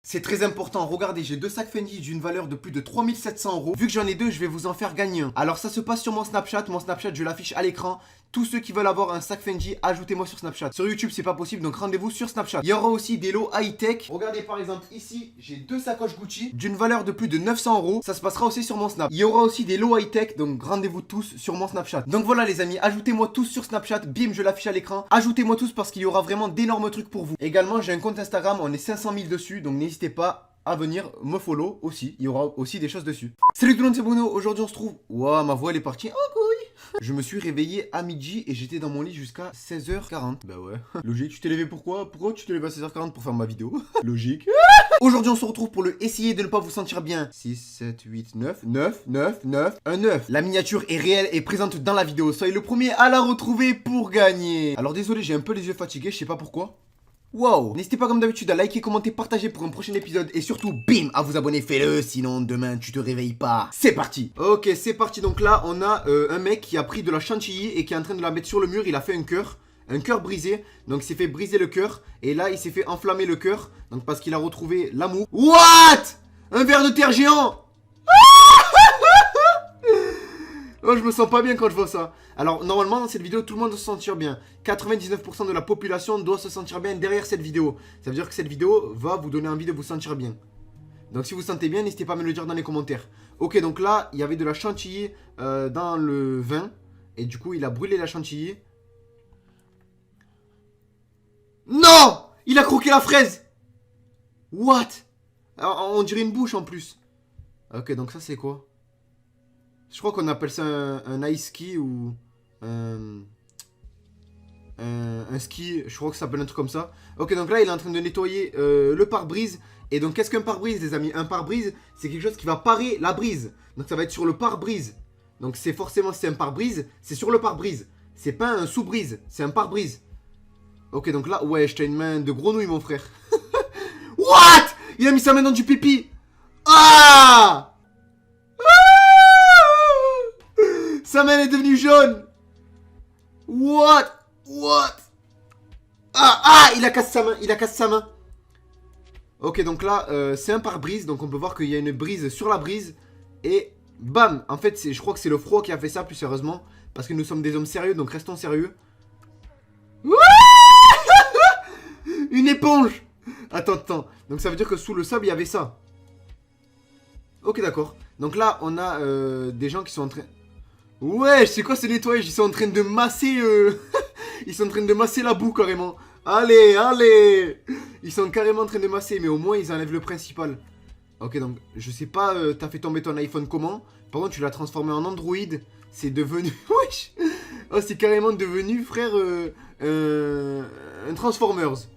C'est très important, regardez, j'ai deux sacs Fendi d'une valeur de plus de 3700 euros. Vu que j'en ai deux, je vais vous en faire gagner un. Alors ça se passe sur mon Snapchat je l'affiche à l'écran. Tous ceux qui veulent avoir un sac Fendi, ajoutez-moi sur Snapchat. Sur YouTube, c'est pas possible, donc rendez-vous sur Snapchat. Il y aura aussi des lots high-tech. Regardez par exemple ici, j'ai deux sacoches Gucci d'une valeur de plus de 900 euros. Ça se passera aussi sur mon Snap. Il y aura aussi des lots high-tech, donc rendez-vous tous sur mon Snapchat. Donc voilà les amis, ajoutez-moi tous sur Snapchat. Bim, je l'affiche à l'écran. Ajoutez-moi tous parce qu'il y aura vraiment d'énormes trucs pour vous. Également, j'ai un compte Instagram, on est 500 000 dessus, donc n'hésitez pas à venir me follow aussi, il y aura aussi des choses dessus. Salut tout le monde, c'est Bruno, aujourd'hui on se trouve... Waouh, ma voix elle est partie en couille. Je me suis réveillé à midi et j'étais dans mon lit jusqu'à 16h40. Bah ouais, logique, tu t'es levé pourquoi? Pourquoi tu t'es levé à 16h40 pour faire ma vidéo? Logique. Aujourd'hui on se retrouve pour le essayer de ne pas vous sentir bien. 6, 7, 8, 9, 9, 9, 9, un 9. La miniature est réelle et présente dans la vidéo. Soyez le premier à la retrouver pour gagner. Alors désolé, j'ai un peu les yeux fatigués, je sais pas pourquoi. Wow. N'hésitez pas comme d'habitude à liker, commenter, partager pour un prochain épisode. Et surtout, bim, à vous abonner, fais-le. Sinon, demain, tu te réveilles pas. C'est parti. Ok, c'est parti. Donc là, on a un mec qui a pris de la chantilly et qui est en train de la mettre sur le mur. Il a fait un cœur brisé. Donc, il s'est fait briser le cœur. Et là, il s'est fait enflammer le cœur. Donc, parce qu'il a retrouvé l'amour. What? Un ver de terre géant. Oh, je me sens pas bien quand je vois ça. Alors, normalement, dans cette vidéo, tout le monde doit se sentir bien. 99% de la population doit se sentir bien derrière cette vidéo. Ça veut dire que cette vidéo va vous donner envie de vous sentir bien. Donc, si vous vous sentez bien, n'hésitez pas à me le dire dans les commentaires. Ok, donc là, il y avait de la chantilly dans le vin. Et du coup, il a brûlé la chantilly. Non! Il a croqué la fraise! What? Alors, on dirait une bouche en plus. Ok, donc ça, c'est quoi? Je crois qu'on appelle ça un ice ski ou un ski, je crois que ça s'appelle un truc comme ça. Ok, donc là il est en train de nettoyer le pare-brise. Et donc qu'est-ce qu'un pare-brise les amis? Un pare-brise c'est quelque chose qui va parer la brise. Donc ça va être sur le pare-brise. Donc c'est forcément, si c'est un pare-brise, c'est sur le pare-brise. C'est pas un sous-brise, c'est un pare-brise. Ok, donc là, ouais, je t'ai une main de grenouille mon frère. What? Il a mis sa main dans du pipi. Ah! Sa main est devenue jaune. What? Ah, il a cassé sa main, Ok, donc là, c'est un pare-brise. Donc on peut voir qu'il y a une brise sur la brise. Et bam. En fait, je crois que c'est le froid qui a fait ça, plus sérieusement. Parce que nous sommes des hommes sérieux, donc restons sérieux. Une éponge. Attends. Donc ça veut dire que sous le sable, il y avait ça. Ok, d'accord. Donc là, on a des gens qui sont en train... Ouais, c'est quoi ce nettoyage? Ils sont en train de masser... Ils sont en train de masser la boue, carrément. Allez. Ils sont carrément en train de masser, mais au moins, ils enlèvent le principal. Ok, donc, je sais pas, t'as fait tomber ton iPhone comment? Par contre, tu l'as transformé en Android. C'est devenu... Wesh. Oh, c'est carrément devenu, frère, un Transformers.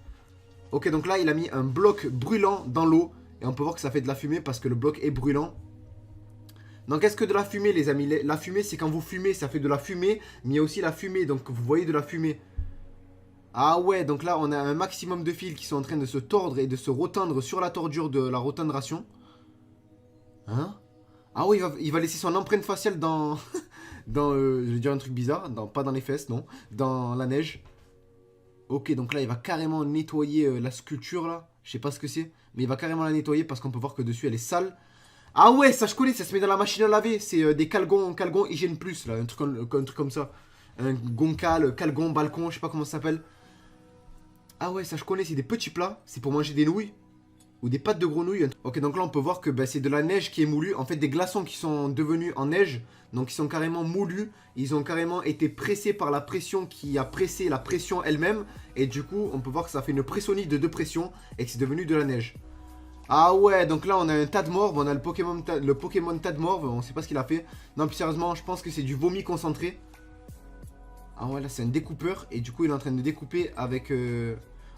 Ok, donc là, il a mis un bloc brûlant dans l'eau. Et on peut voir que ça fait de la fumée parce que le bloc est brûlant. Donc est-ce que de la fumée les amis? La fumée c'est quand vous fumez, ça fait de la fumée. Mais il y a aussi la fumée, donc vous voyez de la fumée. Ah ouais, donc là on a un maximum de fils qui sont en train de se tordre et de se retendre sur la tordure de la rotondration. Hein? Ah ouais, il va laisser son empreinte faciale dans... je vais dire un truc bizarre, pas dans les fesses, non. Dans la neige. Ok, donc là il va carrément nettoyer la sculpture là. Je sais pas ce que c'est, mais il va carrément la nettoyer parce qu'on peut voir que dessus elle est sale. Ah ouais, ça je connais, ça se met dans la machine à laver. C'est des calgons Hygiène Plus, là, un truc comme ça. Un goncal, calgon, balcon, je sais pas comment ça s'appelle. Ah ouais, ça je connais, c'est des petits plats. C'est pour manger des nouilles. Ou des pâtes de grenouille. Ok, donc là on peut voir que c'est de la neige qui est moulue. En fait, des glaçons qui sont devenus en neige. Donc ils sont carrément moulus. Ils ont carrément été pressés par la pression qui a pressé la pression elle-même. Et du coup, on peut voir que ça fait une pressonite de 2 pressions. Et que c'est devenu de la neige. Ah ouais, donc là on a un tas de morve, on a le Pokémon tas de morve, on sait pas ce qu'il a fait. Non, plus sérieusement, je pense que c'est du vomi concentré. Ah ouais, là c'est un découpeur, et du coup il est en train de découper avec...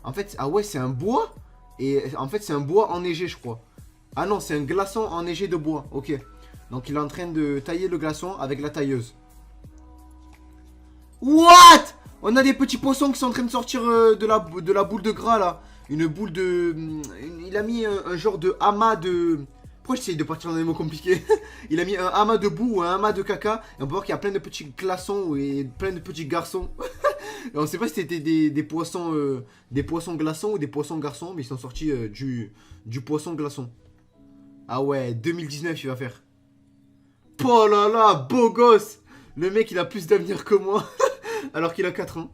En fait, ah ouais, c'est un bois. Et en fait c'est un bois enneigé, je crois. Ah non, c'est un glaçon enneigé de bois, ok. Donc il est en train de tailler le glaçon avec la tailleuse. What? On a des petits poissons qui sont en train de sortir de la boule de gras là. Une boule de... Il a mis un genre de amas de... Pourquoi j'essaye de partir dans des mots compliqués? Il a mis un amas de boue ou un amas de caca. Et on peut voir qu'il y a plein de petits glaçons et plein de petits garçons. On sait pas si c'était des poissons glaçons ou des poissons garçons, mais ils sont sortis du poisson glaçon. Ah ouais, 2019 il va faire. Oh là là, beau gosse. Le mec il a plus d'avenir que moi, alors qu'il a 4 ans.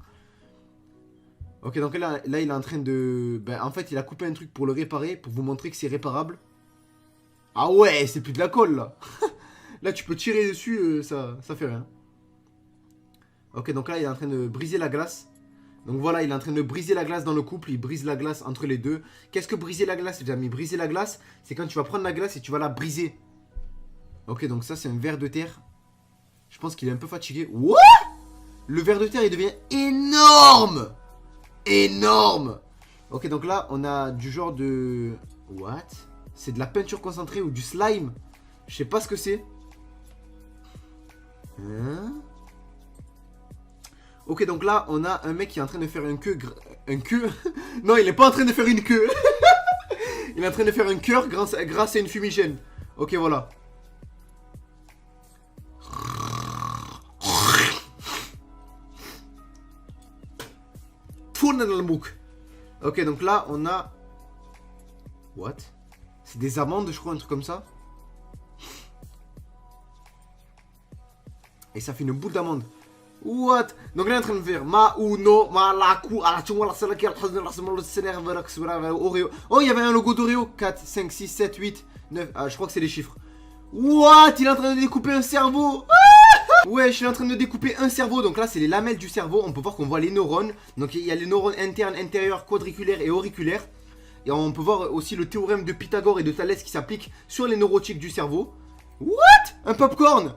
Ok, donc là il est en train de... Ben, en fait il a coupé un truc pour le réparer, pour vous montrer que c'est réparable. Ah ouais, c'est plus de la colle là. Là tu peux tirer dessus, ça fait rien. Ok, donc là il est en train de briser la glace. Donc voilà, il est en train de briser la glace dans le couple. Il brise la glace entre les deux. Qu'est-ce que briser la glace, les amis? Briser la glace, c'est quand tu vas prendre la glace et tu vas la briser. Ok, donc ça c'est un ver de terre. Je pense qu'il est un peu fatigué. What? Le ver de terre il devient énorme. Énorme. Ok, donc là on a du genre de... What? C'est de la peinture concentrée ou du slime? Je sais pas ce que c'est. Hein? Ok, donc là, on a un mec qui est en train de faire un queue... Un queue? Non, il est pas en train de faire une queue. Il est en train de faire un cœur grâce à une fumigène. Ok, voilà. Tourne dans le bouc. Ok, donc là, on a... What? C'est des amandes, je crois, un truc comme ça. Et ça fait une boule d'amande. What? Donc là, il est en train de faire ma ou no, ma la cou, la chou, la salaki, Oreo. Oh, il y avait un logo d'Oreo. 4, 5, 6, 7, 8, 9. Ah, je crois que c'est les chiffres. What? Il est en train de découper un cerveau. Ouais, je suis en train de découper un cerveau. Donc là, c'est les lamelles du cerveau. On peut voir qu'on voit les neurones. Donc il y a les neurones internes, intérieurs, quadriculaires et auriculaires. Et on peut voir aussi le théorème de Pythagore et de Thalès qui s'applique sur les neurotiques du cerveau. What? Un popcorn.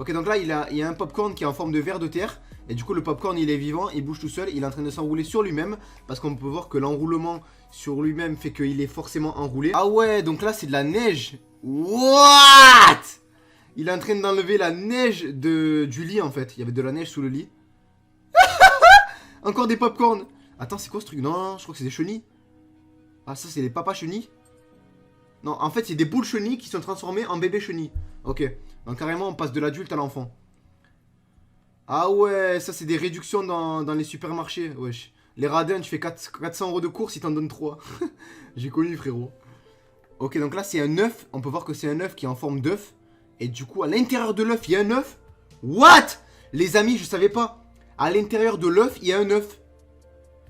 Ok, donc là, il y a un popcorn qui est en forme de ver de terre. Et du coup, le popcorn, il est vivant, il bouge tout seul. Il est en train de s'enrouler sur lui-même. Parce qu'on peut voir que l'enroulement sur lui-même fait qu'il est forcément enroulé. Ah ouais, donc là, c'est de la neige. What? Il est en train d'enlever la neige du lit, en fait. Il y avait de la neige sous le lit. Encore des popcorn. Attends, c'est quoi ce truc? Non, je crois que c'est des chenilles. Ah, ça, c'est des papas chenilles. Non, en fait, c'est des boules chenilles qui sont transformées en bébés chenilles. Ok. Donc, carrément, on passe de l'adulte à l'enfant. Ah ouais, ça, c'est des réductions dans les supermarchés. Wesh. Les radins, tu fais 400 € de course, ils t'en donnent 3. J'ai connu, frérot. Ok, donc là, c'est un œuf. On peut voir que c'est un œuf qui est en forme d'œuf. Et du coup, à l'intérieur de l'œuf, il y a un œuf. What? Les amis, je savais pas. À l'intérieur de l'œuf, il y a un œuf.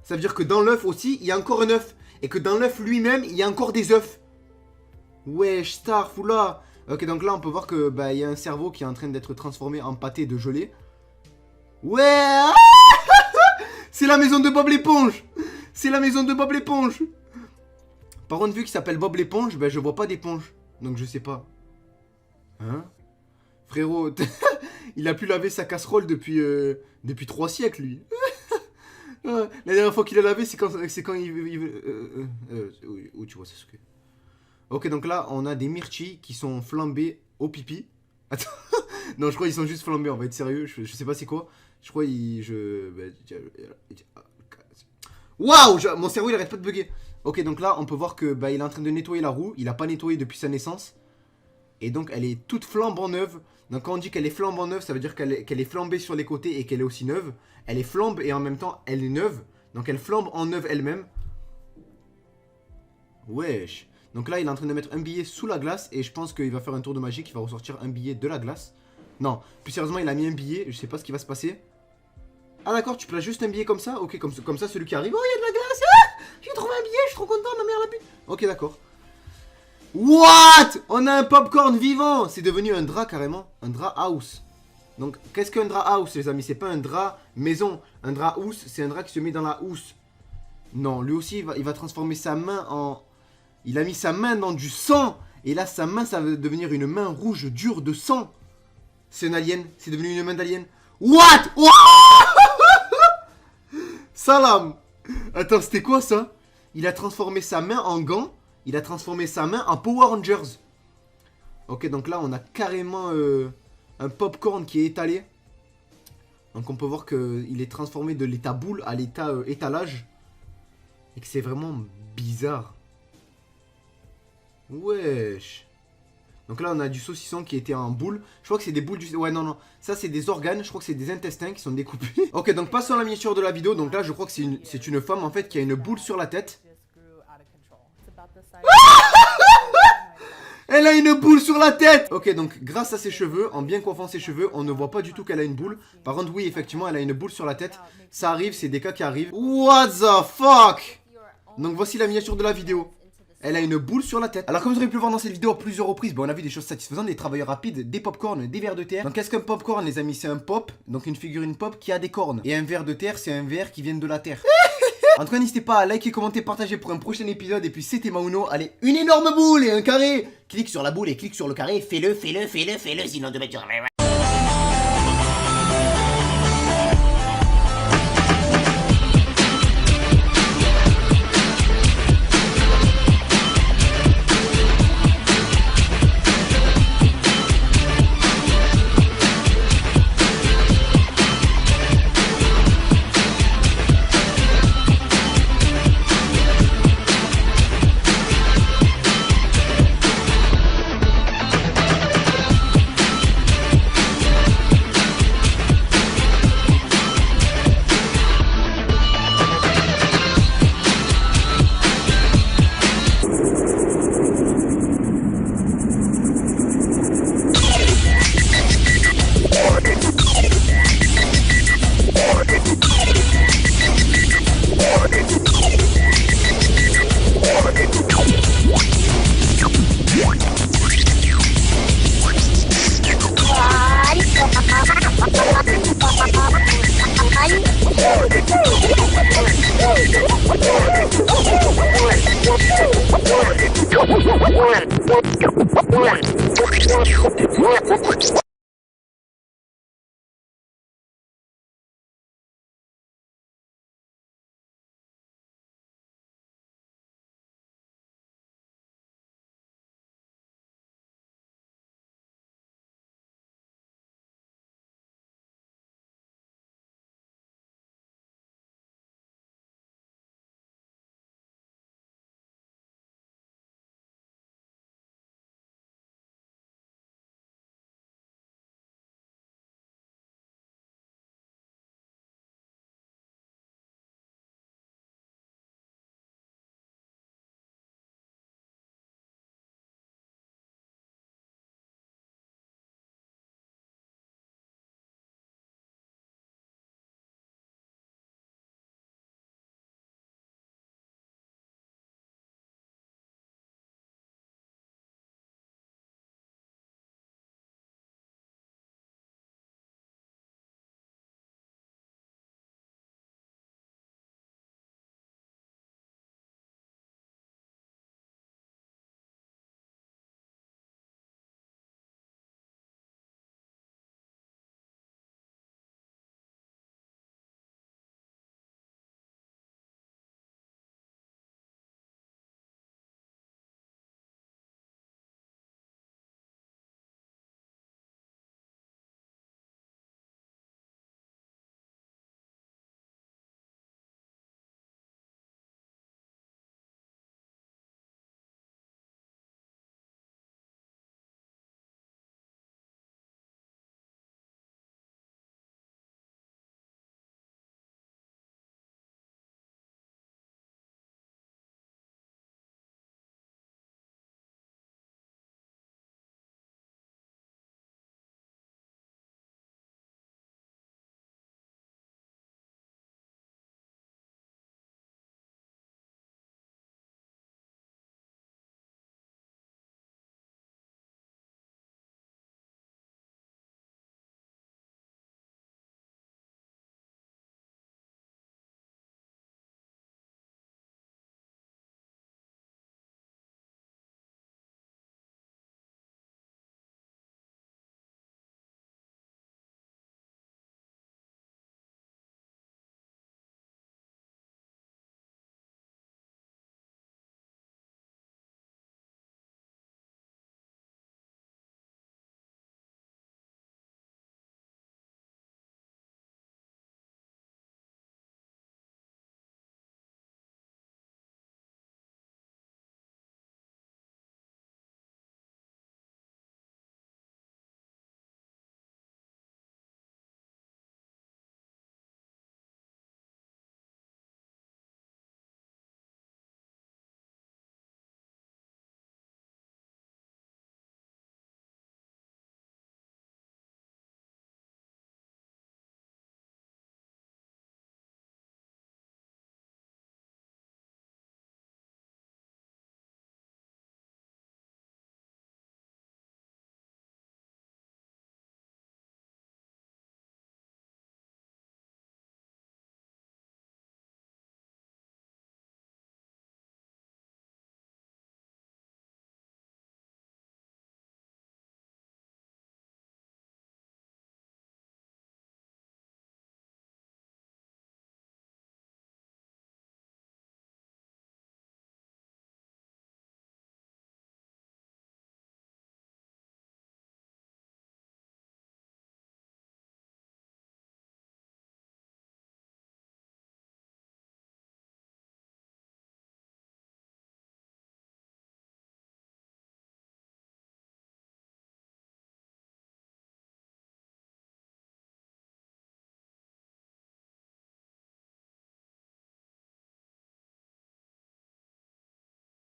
Ça veut dire que dans l'œuf aussi, il y a encore un œuf. Et que dans l'œuf lui-même, il y a encore des œufs. Wesh, star, foula. Ok, donc là, on peut voir que il y a un cerveau qui est en train d'être transformé en pâté de gelée. Ouais. C'est la maison de Bob l'éponge. C'est la maison de Bob l'éponge. Par contre, vu qu'il s'appelle Bob l'éponge, je vois pas d'éponge. Donc je sais pas. Hein? Frérot, il a pu laver sa casserole depuis 3 siècles, lui. La dernière fois qu'il a lavé, c'est quand il... où tu vois ça, ce que... Ok, donc là, on a des myrtilles qui sont flambés au pipi. Attends. Non, je crois qu'ils sont juste flambés, on va être sérieux. Je sais pas c'est quoi. Je crois Waouh, mon cerveau, il arrête pas de bugger. Ok, donc là, on peut voir que il est en train de nettoyer la roue. Il a pas nettoyé depuis sa naissance. Et donc, elle est toute flambant neuve. Donc, quand on dit qu'elle est flambant neuve, ça veut dire qu'elle est flambée sur les côtés et qu'elle est aussi neuve. Elle est flambe et en même temps, elle est neuve. Donc, elle flambe en neuve elle-même. Wesh. Donc là, il est en train de mettre un billet sous la glace. Et je pense qu'il va faire un tour de magie qui va ressortir un billet de la glace. Non, plus sérieusement, il a mis un billet. Je sais pas ce qui va se passer. Ah d'accord, tu places juste un billet comme ça. Ok, comme ça, celui qui arrive. Oh, il y a de la glace. Ah, j'ai trouvé un billet, je suis trop content, ma mère la pute. Ok, d'accord. What? On a un popcorn vivant. C'est devenu un drap carrément. Un drap house. Donc, qu'est-ce qu'un drap house, les amis? C'est pas un drap maison. Un drap housse, c'est un drap qui se met dans la housse. Non, lui aussi, il va transformer sa main en... Il a mis sa main dans du sang. Et là, sa main, ça va devenir une main rouge dure de sang. C'est un alien. C'est devenu une main d'alien. What? Salam. Attends, c'était quoi ça? Il a transformé sa main en gant. Il a transformé sa main en Power Rangers. Ok, donc là, on a carrément un popcorn qui est étalé. Donc on peut voir qu'il est transformé de l'état boule à l'état étalage. Et que c'est vraiment bizarre. Wesh. Donc là, on a du saucisson qui était en boule. Je crois que c'est des boules du... Ouais, non, non. Ça, c'est des organes. Je crois que c'est des intestins qui sont découpés. Ok, donc passons à la miniature de la vidéo. Donc là, je crois que c'est une femme, en fait, qui a une boule sur la tête. Elle a une boule sur la tête. Ok, donc grâce à ses cheveux, en bien coiffant ses cheveux, on ne voit pas du tout qu'elle a une boule. Par contre, oui, effectivement, elle a une boule sur la tête. Ça arrive, c'est des cas qui arrivent. What the fuck? Donc voici la miniature de la vidéo. Elle a une boule sur la tête. Alors comme vous aurez pu le voir dans cette vidéo à plusieurs reprises, on a vu des choses satisfaisantes, des travailleurs rapides, des popcorn, des vers de terre. Donc qu'est-ce qu'un popcorn les amis? C'est un pop, donc une figurine pop qui a des cornes. Et un ver de terre, c'est un ver qui vient de la terre. En tout cas n'hésitez pas à liker, commenter, partager pour un prochain épisode. Et puis c'était Mauno, allez, une énorme boule et un carré. Clique sur la boule et clique sur le carré, fais-le, sinon demain tu... One.